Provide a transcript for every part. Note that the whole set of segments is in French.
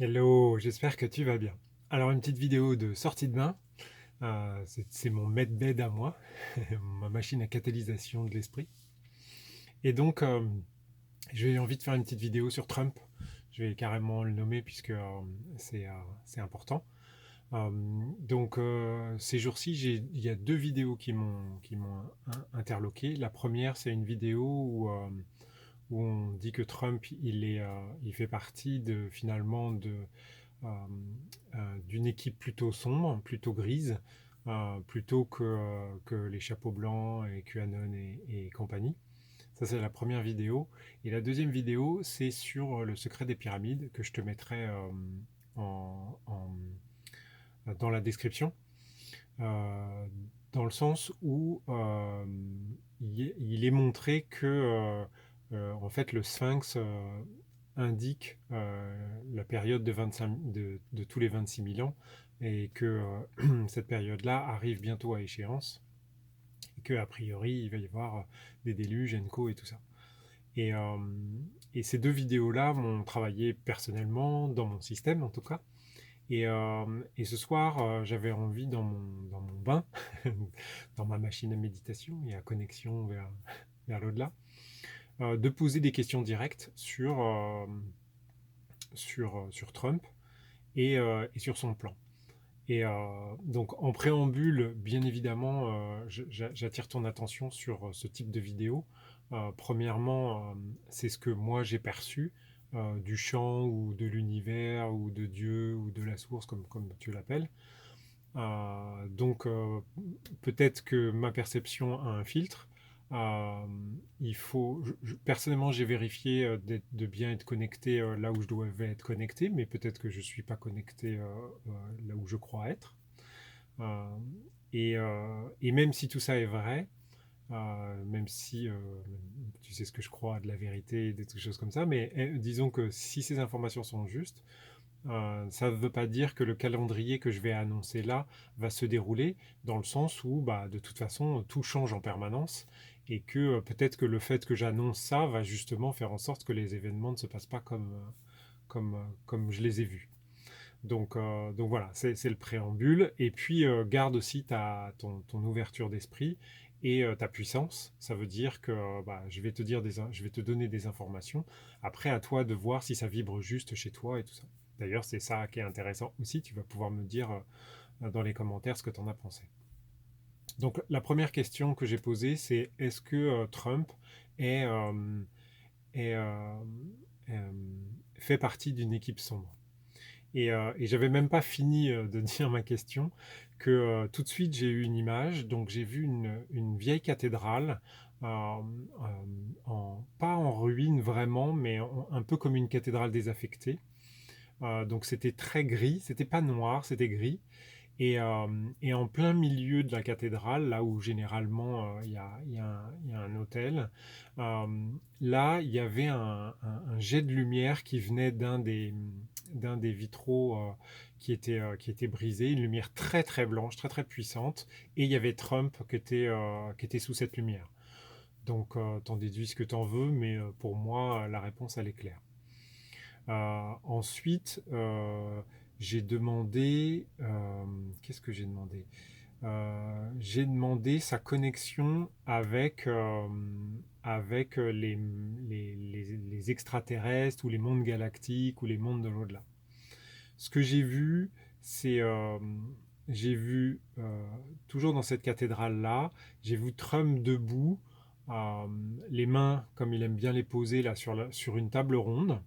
Hello, j'espère que tu vas bien. Alors une petite vidéo de sortie de bain, c'est mon medbed à moi, ma machine à catalysation de l'esprit. Et donc j'ai envie de faire une petite vidéo sur Trump. Je vais carrément le nommer puisque c'est important. Euh, ces jours-ci, il y a deux vidéos qui m'ont interloqué. La première, c'est une vidéo où on dit que Trump, il fait partie finalement euh, d'une équipe plutôt sombre, plutôt grise, plutôt que les chapeaux blancs et QAnon et compagnie. Ça, c'est la première vidéo. Et la deuxième vidéo, c'est sur le secret des pyramides que je te mettrai en, en- dans la description, euh, dans le sens où il est montré que en fait, le sphinx indique la période de tous les 26 000 ans et que cette période-là arrive bientôt à échéance et qu'a priori il va y avoir des déluges, Enco et tout ça. Et, euh, et ces deux vidéos-là m'ont travaillé personnellement, dans mon système en tout cas. Et ce soir, j'avais envie dans mon bain, dans ma machine à méditation et à connexion vers l'au-delà, de poser des questions directes sur Trump et sur son plan. Donc en préambule, bien évidemment, j'attire ton attention sur ce type de vidéo. Premièrement, c'est ce que moi j'ai perçu du champ ou de l'univers ou de Dieu ou de la source, comme tu l'appelles. Donc peut-être que ma perception a un filtre. Euh, Personnellement, j'ai vérifié de bien être connecté là où je dois être connecté, mais peut-être que je ne suis pas connecté là où je crois être. Euh, et même si tout ça est vrai, même si tu sais ce que je crois de la vérité, des choses comme ça, mais disons que si ces informations sont justes, ça ne veut pas dire que le calendrier que je vais annoncer là va se dérouler, dans le sens où bah, de toute façon tout change en permanence et que peut-être que le fait que j'annonce ça va justement faire en sorte que les événements ne se passent pas comme je les ai vus. Donc voilà, c'est le préambule. Et puis garde aussi ton ouverture d'esprit et ta puissance. Ça veut dire que bah, je vais te donner des informations. Après, à toi de voir si ça vibre juste chez toi et tout ça. D'ailleurs, c'est ça qui est intéressant aussi. Tu vas pouvoir me dire dans les commentaires ce que tu en as pensé. Donc la première question que j'ai posée, c'est est-ce que Trump est, euh, est, euh, fait partie d'une équipe sombre? Et j'avais même pas fini de dire ma question que tout de suite j'ai eu une image. Donc j'ai vu une vieille cathédrale, pas en ruine vraiment, mais un peu comme une cathédrale désaffectée. Donc c'était très gris, c'était pas noir, c'était gris. Et en plein milieu de la cathédrale, là où généralement il y a un autel, euh, là il y avait un jet de lumière qui venait d'un des vitraux qui était brisé, une lumière très très blanche, très très puissante, et il y avait Trump qui était sous cette lumière. Donc t'en déduis ce que t'en veux, mais pour moi la réponse elle est claire. Ensuite, j'ai demandé. Qu'est-ce que j'ai demandé? J'ai demandé sa connexion avec les extraterrestres ou les mondes galactiques ou les mondes de l'au-delà. Ce que j'ai vu, c'est. J'ai vu, toujours dans cette cathédrale-là, j'ai vu Trump debout, euh, les mains, comme il aime bien les poser, là, sur une table ronde.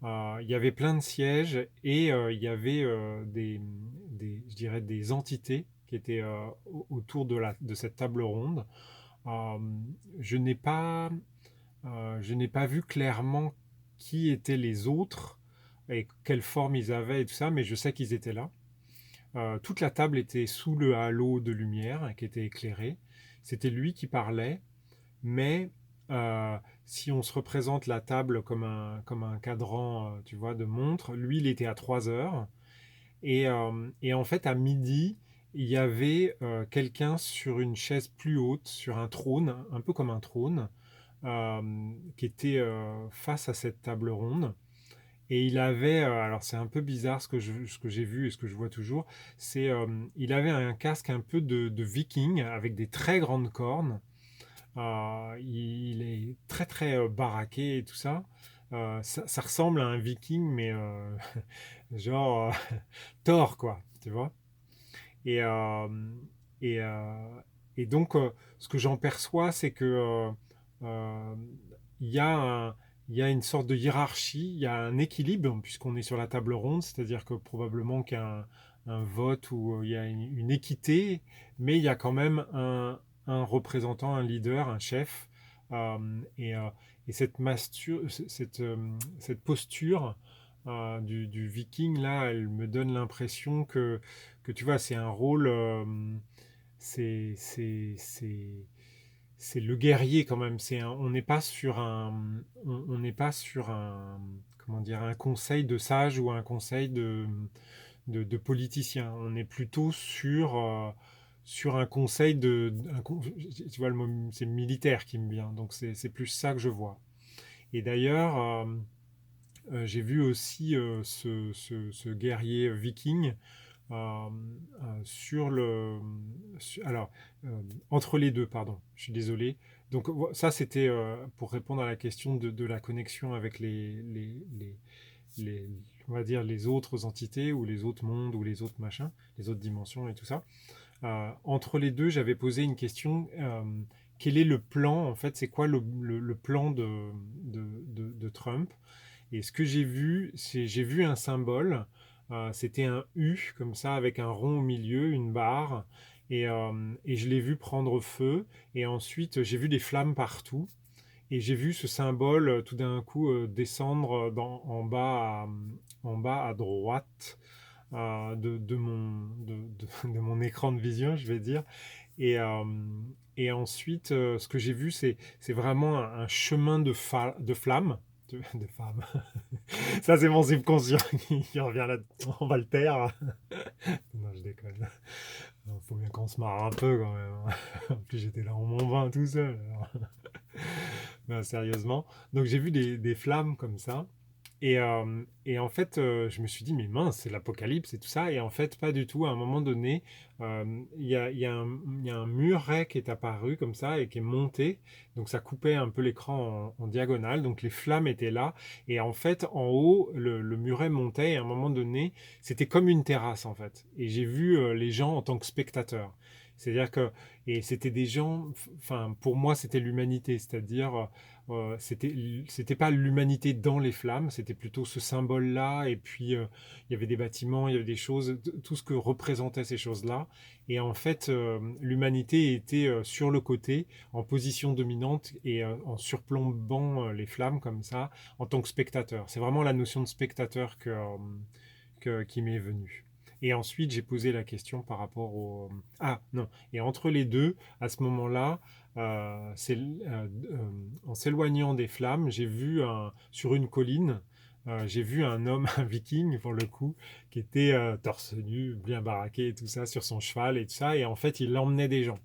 Il y avait plein de sièges et il y avait je dirais des entités qui étaient autour de cette table ronde. Euh, je n'ai pas, je n'ai pas vu clairement qui étaient les autres et quelle forme ils avaient et tout ça, mais je sais qu'ils étaient là. Toute la table était sous le halo de lumière qui était éclairé. C'était lui qui parlait, mais euh, si on se représente la table comme un cadran, tu vois, de montre, lui, il était à 3 heures. Et en fait, à midi, il y avait quelqu'un sur une chaise plus haute, sur un trône, un peu comme un trône, qui était face à cette table ronde. Et il avait, alors c'est un peu bizarre ce que j'ai vu et ce que je vois toujours, c'est il avait un casque un peu de viking avec des très grandes cornes. Il est très très baraqué et tout ça. Ça ressemble à un viking, mais genre Thor, quoi, tu vois. Et, euh, et, euh, et donc, ce que j'en perçois, c'est que euh, il y a il y a une sorte de hiérarchie, il y a un équilibre, puisqu'on est sur la table ronde, c'est-à-dire que probablement qu'il y a un vote où il y a une équité, mais il y a quand même un représentant, un leader, un chef. euh, et, euh, et cette posture du viking, là, elle me donne l'impression que tu vois, c'est un rôle, c'est, c'est, c'est, c'est le guerrier quand même. On n'est pas sur on n'est pas sur comment dire, un conseil de sage ou un conseil de politicien. On est plutôt sur un conseil tu vois, c'est militaire qui me vient. Donc c'est plus ça que je vois. Et d'ailleurs, j'ai vu aussi ce guerrier viking euh, sur le. Alors, entre les deux, pardon, je suis désolé. Donc, ça, c'était pour répondre à la question de la connexion avec les, on va dire, les autres entités ou les autres mondes ou les autres machins, les autres dimensions et tout ça. Entre les deux, j'avais posé une question. Quel est le plan, en fait, c'est quoi le plan de Trump? Et ce que j'ai vu, c'est j'ai vu un symbole. C'était un U comme ça avec un rond au milieu, une barre. Et je l'ai vu prendre feu. Et ensuite, j'ai vu des flammes partout. Et j'ai vu ce symbole tout d'un coup descendre en bas à droite de mon écran de vision, je vais dire. Et, euh, et ensuite, ce que j'ai vu, c'est vraiment un chemin de flammes. De femmes. Ça, c'est mon subconscient qui revient là on va le taire. Non, je déconne. Il faut bien qu'on se marre un peu quand même. En plus, j'étais là en mon vin tout seul. Alors. Non, sérieusement. Donc, j'ai vu des flammes comme ça. Et en fait, je me suis dit, mais mince, c'est l'apocalypse et tout ça. Et en fait, pas du tout. À un moment donné, il y a un muret qui est apparu comme ça et qui est monté. Donc ça coupait un peu l'écran en diagonale. Donc les flammes étaient là. Et en fait, en haut, le muret montait. Et à un moment donné, c'était comme une terrasse en fait. Et j'ai vu les gens en tant que spectateurs. C'est-à-dire que, et c'était des gens, enfin, pour moi, c'était l'humanité. C'est-à-dire, c'était pas l'humanité dans les flammes, c'était plutôt ce symbole-là. Et puis, il y avait des bâtiments, il y avait des choses, tout ce que représentaient ces choses-là. Et en fait, l'humanité était sur le côté, en position dominante et en surplombant les flammes comme ça, en tant que spectateur. C'est vraiment la notion de spectateur qui m'est venue. Et ensuite, j'ai posé la question par rapport au... Ah, non. Et entre les deux, à ce moment-là, en s'éloignant des flammes, j'ai vu sur une colline, j'ai vu un homme, un viking pour le coup, qui était torse nu, bien baraqué et tout ça, sur son cheval et tout ça. Et en fait, il emmenait des gens.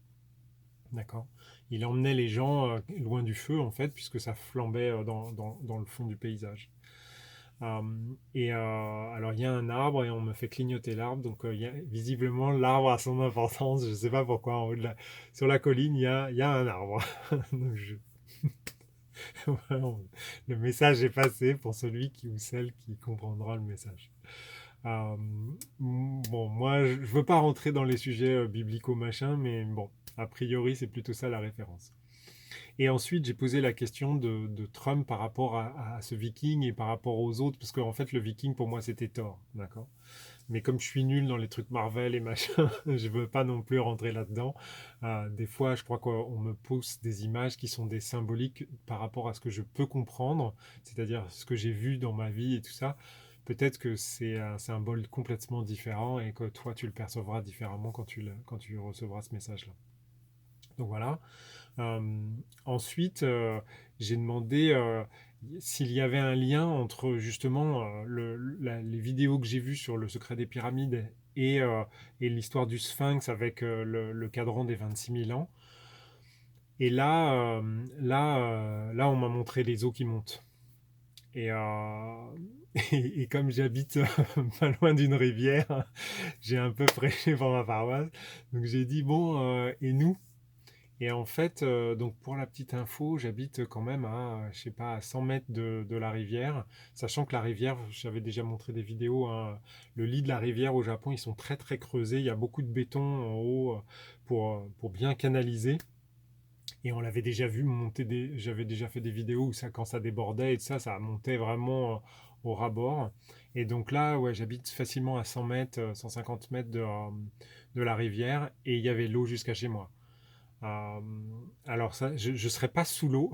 D'accord. Il emmenait les gens loin du feu, en fait, puisque ça flambait dans le fond du paysage. Euh, alors, il y a un arbre et on me fait clignoter l'arbre. Donc, visiblement, l'arbre a son importance. Je ne sais pas pourquoi. Sur la colline, il y a un arbre. Donc, voilà, le message est passé pour celui qui ou celle qui comprendra le message. Euh, bon, moi, je ne veux pas rentrer dans les sujets biblico-machin, mais bon, a priori, c'est plutôt ça la référence. Et ensuite, j'ai posé la question de Trump par rapport à ce viking et par rapport aux autres, parce qu'en fait, le viking, pour moi, c'était Thor, d'accord? Mais comme je suis nul dans les trucs Marvel et machin, je veux pas non plus rentrer là-dedans. Des fois, je crois qu'on me pousse des images qui sont des symboliques par rapport à ce que je peux comprendre, c'est-à-dire ce que j'ai vu dans ma vie et tout ça. Peut-être que c'est un symbole complètement différent et que toi, tu le percevras différemment quand tu recevras ce message-là. Donc voilà. Euh, ensuite, j'ai demandé s'il y avait un lien entre justement les vidéos que j'ai vues sur le secret des pyramides et l'histoire du Sphinx avec le cadran des 26 000 ans. Et là, on m'a montré les eaux qui montent. Et, euh, et comme j'habite pas loin d'une rivière, j'ai un peu prêché pour ma paroisse. Donc j'ai dit, bon, et nous? Et en fait, donc pour la petite info, j'habite quand même à, je sais pas, à 100 mètres de la rivière, sachant que la rivière, j'avais déjà montré des vidéos, hein, le lit de la rivière au Japon, ils sont très très creusés, il y a beaucoup de béton en haut pour bien canaliser. Et on l'avait déjà vu monter j'avais déjà fait des vidéos où ça, quand ça débordait et ça montait vraiment au ras-bord. Et donc là, ouais, j'habite facilement à 100 mètres, 150 mètres de la rivière et il y avait l'eau jusqu'à chez moi. Euh, alors ça, je ne serais pas sous l'eau.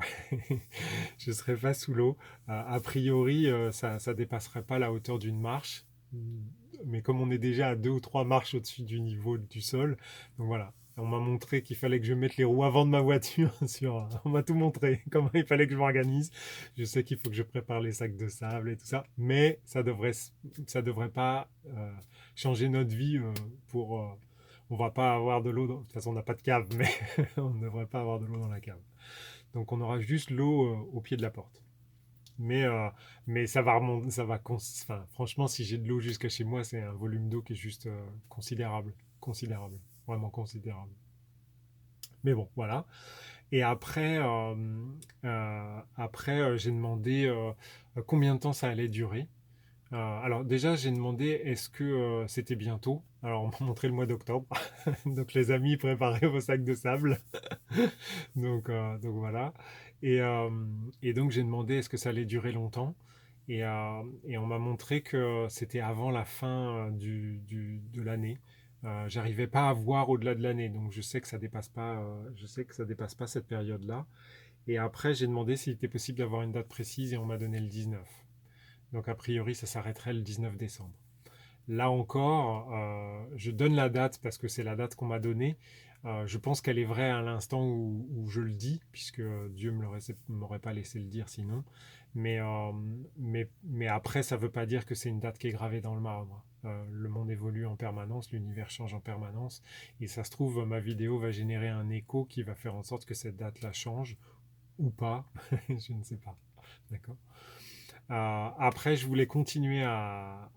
Je ne serais pas sous l'eau. A priori, ça ne dépasserait pas la hauteur d'une marche. Mais comme on est déjà à deux ou trois marches au-dessus du niveau du sol, donc voilà. On m'a montré qu'il fallait que je mette les roues avant de ma voiture. On m'a tout montré, comment il fallait que je m'organise. Je sais qu'il faut que je prépare les sacs de sable et tout ça, mais ça devrait pas changer notre vie pour, on va pas avoir de l'eau. De toute façon, on n'a pas de cave, mais on ne devrait pas avoir de l'eau dans la cave. Donc, on aura juste l'eau au pied de la porte. Mais, euh, mais ça va remonter, enfin, franchement, si j'ai de l'eau jusqu'à chez moi, c'est un volume d'eau qui est juste considérable. Considérable. Vraiment considérable. Mais bon, voilà. Et après, j'ai demandé combien de temps ça allait durer. Alors déjà, j'ai demandé est-ce que c'était bientôt. Alors on m'a montré le mois d'octobre. Donc les amis, préparez vos sacs de sable. Donc voilà. Et, euh, et donc j'ai demandé est-ce que ça allait durer longtemps. Et on m'a montré que c'était avant la fin de l'année. J'arrivais pas à voir au-delà de l'année, donc je sais que ça dépasse pas, je sais que ça dépasse pas cette période-là. Et après, j'ai demandé s'il était possible d'avoir une date précise et on m'a donné le 19. Donc a priori, ça s'arrêterait le 19 décembre. Là encore, je donne la date parce que c'est la date qu'on m'a donnée. Je pense qu'elle est vraie à l'instant où je le dis, puisque Dieu ne m'aurait pas laissé le dire sinon. Mais après, ça ne veut pas dire que c'est une date qui est gravée dans le marbre. Le monde évolue en permanence, l'univers change en permanence, et ça se trouve, ma vidéo va générer un écho qui va faire en sorte que cette date-là change, ou pas, je ne sais pas. D'accord. Après, je voulais continuer à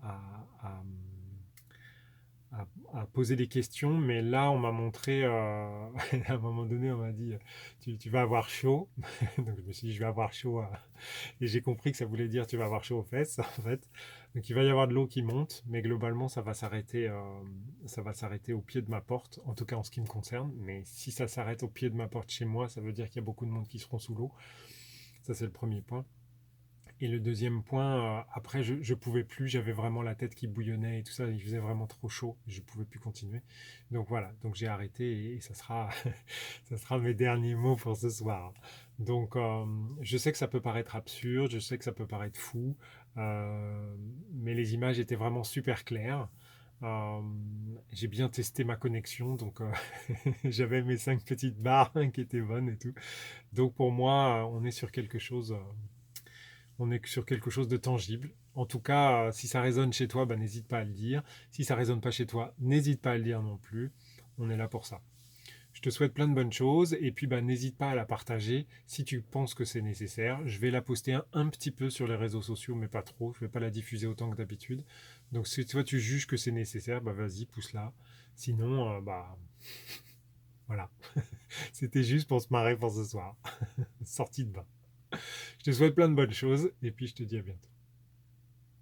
poser des questions, mais là, on m'a montré, à un moment donné, on m'a dit, tu vas avoir chaud. Donc, je me suis dit, je vais avoir chaud. Et j'ai compris que ça voulait dire, tu vas avoir chaud aux fesses, en fait. Donc, il va y avoir de l'eau qui monte, mais globalement, ça va s'arrêter au pied de ma porte, en tout cas en ce qui me concerne. Mais si ça s'arrête au pied de ma porte chez moi, ça veut dire qu'il y a beaucoup de monde qui seront sous l'eau. Ça, c'est le premier point. Et le deuxième point, après, je pouvais plus, j'avais vraiment la tête qui bouillonnait et tout ça, il faisait vraiment trop chaud, je pouvais plus continuer. Donc voilà, donc j'ai arrêté et ça sera, ça sera mes derniers mots pour ce soir. Donc je sais que ça peut paraître absurde, je sais que ça peut paraître fou, mais les images étaient vraiment super claires. Euh, j'ai bien testé ma connexion, donc j'avais mes 5 petites barres qui étaient bonnes et tout. Donc pour moi, on est sur quelque chose de tangible. En tout cas, si ça résonne chez toi, bah, n'hésite pas à le dire. Si ça résonne pas chez toi, n'hésite pas à le dire non plus. On est là pour ça. Je te souhaite plein de bonnes choses et puis bah, n'hésite pas à la partager si tu penses que c'est nécessaire. Je vais la poster un petit peu sur les réseaux sociaux, mais pas trop. Je ne vais pas la diffuser autant que d'habitude. Donc si toi tu juges que c'est nécessaire, bah vas-y, pousse-la. Sinon, bah voilà. C'était juste pour se marrer pour ce soir. Sortie de bain. Je te souhaite plein de bonnes choses et puis je te dis à bientôt.